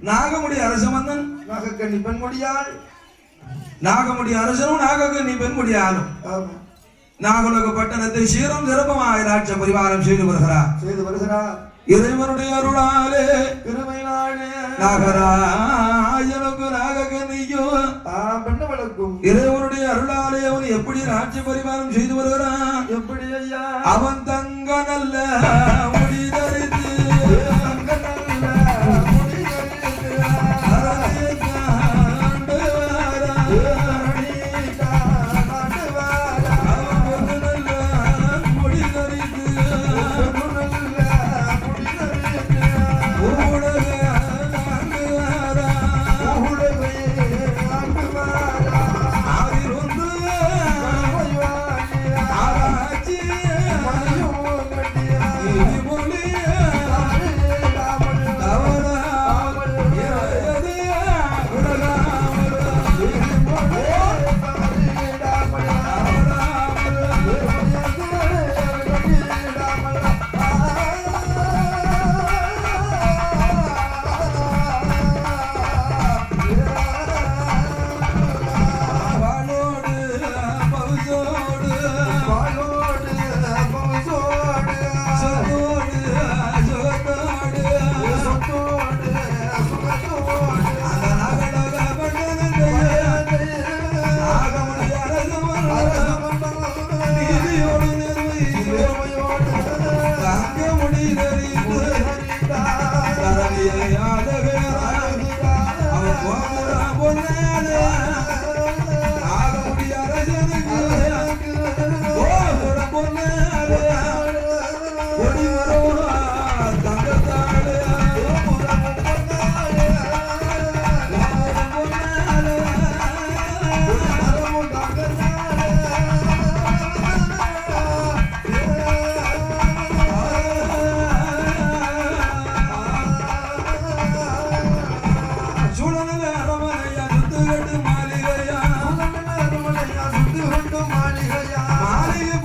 நாகமுடி அரசமன்னன் நாகக்கண்ணி பெண்முடியாள் நாகமுடி அரசனும் நாகக்கண்ணி பெண்முடியாளும் நாகலோக பட்டணத்தை சீரும் சிறப்பமாக ராஜ்ய பரிவாரம் செய்து வருகிறார் இறைவனுடைய அருளாலே நாகராஜனுக்கு நாகக்கண்ணியோ பெண்ணவளுக்கும் இறைவனுடைய அருளாலே அவன் எப்படி ராஜ்ய பரிவாரம் செய்து வருகிறான் எப்படி ஐயா அவன் தங்க நல்ல முடி தரித்து You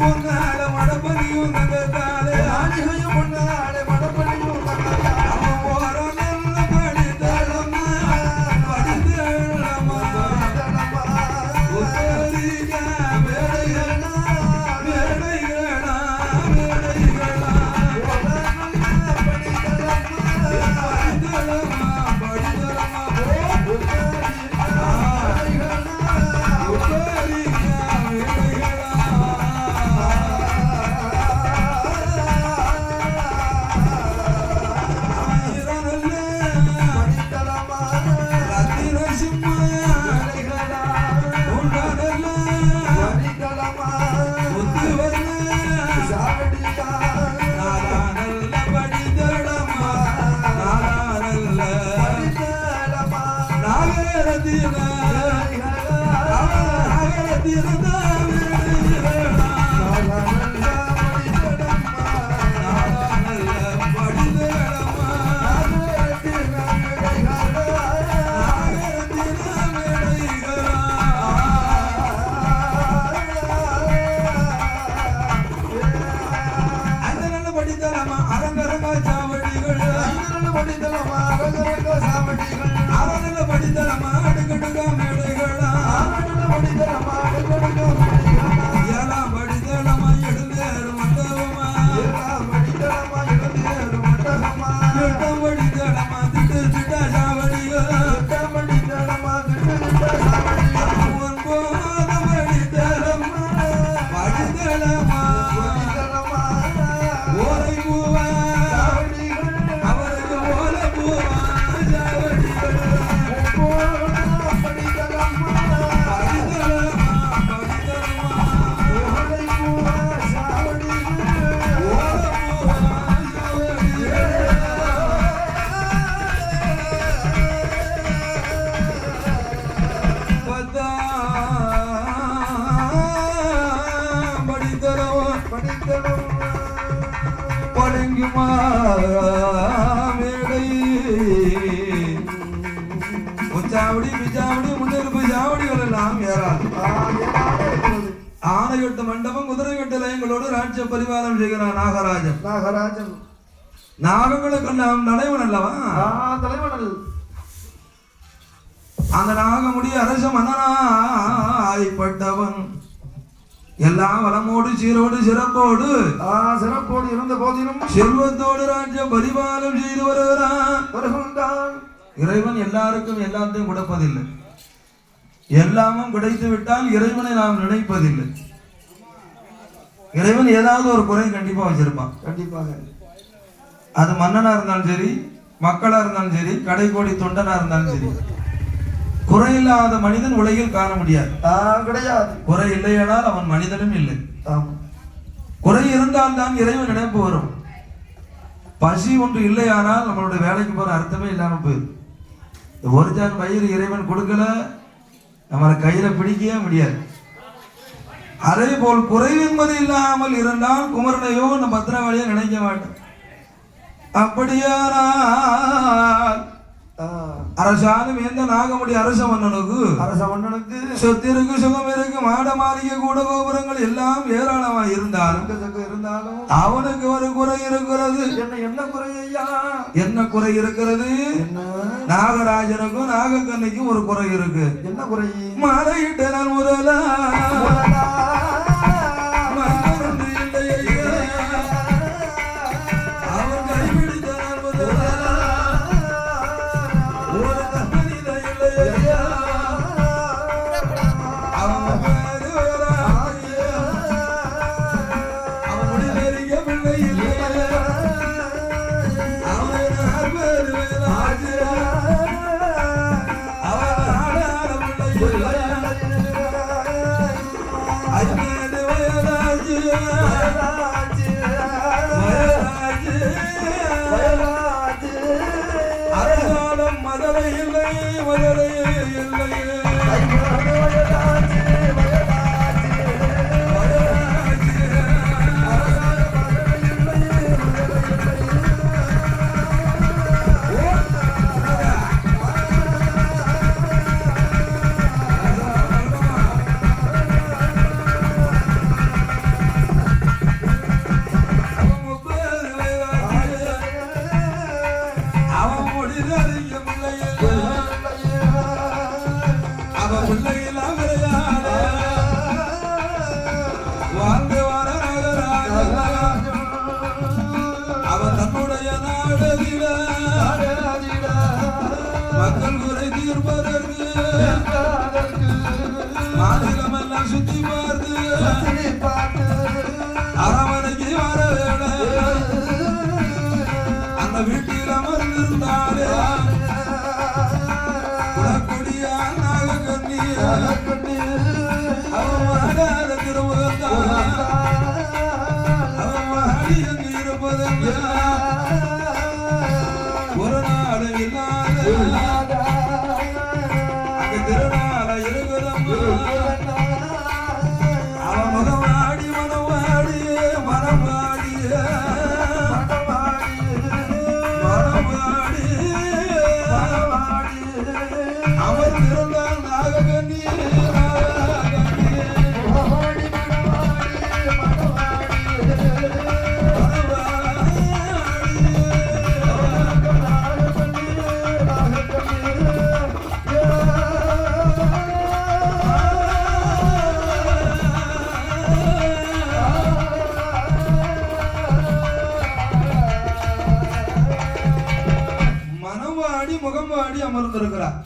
பொன்னாட மடப்பலியும் தங்கத்தாலே ராணிகையும் பொன்னாட மடப்பலியும் தங்கத்தாலே அவன் போற நல்ல படித்தளமா படித்தளமா உத்தரிகா வேடைகளா வேடைகளா வேடைகளா படித்தளமா படித்தளமா உச்சாவடி பிச்சாவடி முன்னெருப்பு சாவடிகள் எல்லாம் ஏறாது ஆனையொட்டு மண்டபம் குதிரை கட்டலயங்களோடு ராஜ்ய பரிபாலம் செய்கிறான் நாகராஜன். நாகராஜன் நாகங்களுக்கெல்லாம் தலைவன் அல்லவா? தலைவன். அந்த நாகமுடி அரச மன்னனாய்ப்பட்டவன் எல்லா வளமோடு சீரோடு சிறப்போடு இருந்த போதிலும் செல்வத்தோடு ராஜ்ய பரிபாலம் செய்து வருகிறான். இறைவன் எல்லாருக்கும் எல்லாத்தையும் கொடுப்பதில்லை. எல்லாமும் கிடைத்து விட்டால் இறைவனை நாம் நினைப்பதில்லை. இறைவன் ஏதாவது ஒரு குறை கண்டிப்பா வச்சிருப்பான். கண்டிப்பாக அது மன்னனா இருந்தாலும் சரி, மக்களா இருந்தாலும் சரி, கடைக்கோடி தொண்டனா இருந்தாலும் சரி, குறை இல்லாத மனிதன் உலகில் காண முடியாது. கிடையாது. குறை இல்லையானால் அவன் மனிதனும் இல்லை. குறை இருந்தால் தான் இறைவன் நினைப்பு வரும். பசி ஒன்று இல்லையானால் நம்மளுடைய வேலைக்கு போற அர்த்தமே இல்லாம போயிடும். ஒரு ஜான் வயிறு இறைவன் கொடுக்கல, நம்மளை கையில பிடிக்கவே முடியாது. அதே போல் குறை என்பது இல்லாமல் இருந்தால் குமரனையோ நம்ம பத்திரகாளியோ நினைக்க மாட்டோம். அப்படியானால் அரசாலும் எந்த நாகமுடி அரச மன்னனுக்கு சொத்திருக்கு, சுகம் இருக்கு, மாட மாளிகை கூட கோபுரங்கள் எல்லாம் ஏராளமா இருந்தாலும் அவனுக்கு ஒரு குறை இருக்கிறது. என்ன குறை ஐயா? என்ன குறை இருக்கிறது? நாகராஜனுக்கும் நாகக்கண்ணிக்கும் ஒரு குறை இருக்கு. என்ன குறை? மலையிட்ட நான் முதல I வாழ்ந்து வர நாகராஜன் அவன் தன்னுடைய நாடதில மக்கள் குறை தீர்ப்பதற்கு மாநிலமெல்லாம் சுத்தி பார்த்து அரமனைக்கு வர வேலை அந்த வீட்டில் அமர்ந்திருந்தாலே குடக்கொடியா நாகக்கண்ணி அவன் வாடாத திருமுகத்தான் அவன் வாடி அங்கு இருப்பதென்று ஒரு நாளும் இல்லாத அங்கு திருநாள இருக்குதம்மா அவன் முகமாடி மனவாடி மனவாடி மனவாடி அமர்ந்திருந்தால் நாகக்கண்ணி முகம் வாடி அமர்ந்திருக்கிறார்.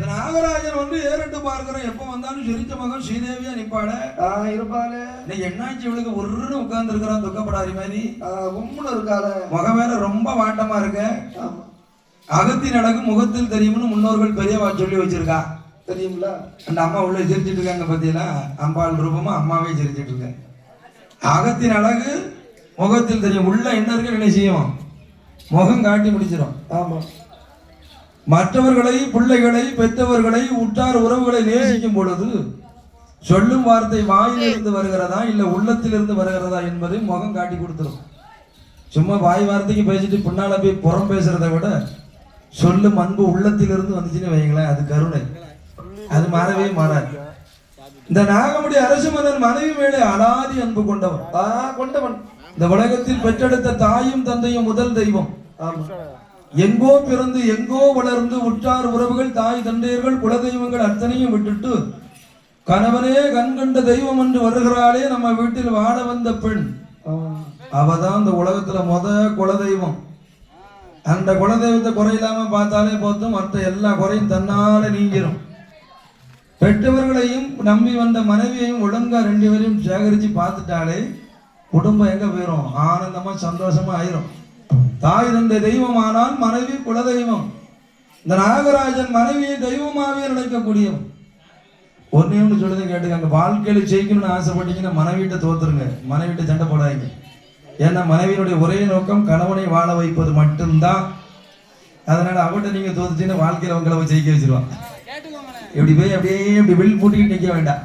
நாகராஜன் வந்து ஏறிட்டு பார்க்கிறோம். எப்ப வந்தாலும் சிரிச்ச மகன் ஸ்ரீதேவியா நிப்பாட இருப்பாளே. இன்னைக்கு என்னாச்சு இவளுக்கு ஒருன்னு உட்கார்ந்து இருக்கிறான் துக்கப்படாத மாதிரி உம்முன்னு இருக்காள. முகம் வேற ரொம்ப வாட்டமா இருக்க. அகத்தின் அழகு முகத்தில் தெரியும்னு முன்னோர்கள் பெரியவா சொல்லி வச்சிருக்கா தெரியுங்களா? அந்த அம்மா உள்ள சிரிச்சிட்டு இருக்காங்க பத்தியெல்லாம் அம்பாள் ரூபமா அம்மாவே சிரிச்சிட்டு இருக்க. அகத்தின் அழகு முகத்தில் தெரியும். உள்ள என்ன இருக்கு என்ன செய்யும் முகம் காட்டி முடிச்சிடும். ஆமா. மற்றவர்களை பிள்ளைகளை பெற்றவர்களை உற்றார் உறவுகளை நேசிக்கும் பொழுது சொல்லும் வார்த்தை வாயிலிருந்து வருகிறதா இல்ல உள்ளத்திலிருந்து வருகிறதா என்பதை முகம் காட்டி கொடுத்துரும். சும்மா வாய் வார்த்தைக்கு பேசிட்டு பின்னால போய் புறம் பேசுறதை விட சொல்லும் அன்பு உள்ளத்திலிருந்து வந்துச்சுன்னு வைங்களேன், அது கருணை, அது மாறவே மாறாது. இந்த நாகமுடி அரசு மன்னன் மனைவி மேலே அலாதி அன்பு கொண்டவன். இந்த உலகத்தில் பெற்றெடுத்த தாயும் தந்தையும் முதல் தெய்வம். எங்கோ பிறந்து எங்கோ வளர்ந்து உற்றார் உறவுகள் தாய் தந்தையர்கள் குலதெய்வங்கள் அத்தனையும் விட்டுட்டு கணவனே கண்கண்ட தெய்வம் என்று வருகிறாளே நம்ம வீட்டில் வாழ வந்த பெண், அவதான் இந்த உலகத்துல குலதெய்வம். அந்த குலதெய்வத்தை குறையில்லாம பார்த்தாலே போதும், மற்ற எல்லா குறையும் தன்னால நீங்கிரும். பெற்றவர்களையும் நம்பி வந்த மனைவியையும் ஒழுங்கா ரெண்டு பேரையும் சேகரிச்சு பார்த்துட்டாலே குடும்பம் எங்க போயிரும், ஆனந்தமா சந்தோஷமா ஆயிரும். தாய் தந்தை தெய்வம் ஆனால் மனைவி குலதெய்வம். இந்த நாகராஜன் மனைவியை தெய்வமாவே நினைக்கக்கூடியவன். ஒன்னே ஒன்று சொல்லுது கேட்டுக்காங்க, வாழ்க்கையில ஜெயிக்கணும்னு ஆசைப்பட்டீங்கன்னா மனைவிட்ட தோத்துருங்க, மனைவிட்ட சண்டை போடாதீங்க. ஏன்னா மனைவியினுடைய ஒரே நோக்கம் கணவனை வாழ வைப்பது மட்டும்தான். அதனால அவட்ட நீங்க தோத்துட்டீங்கன்னா வாழ்க்கையில உங்களை ஜெயிக்க வச்சிருவான். இப்படி போய் அப்படியே இப்படி வில் பூட்டிக்கிட்டு நிற்க வேண்டாம்.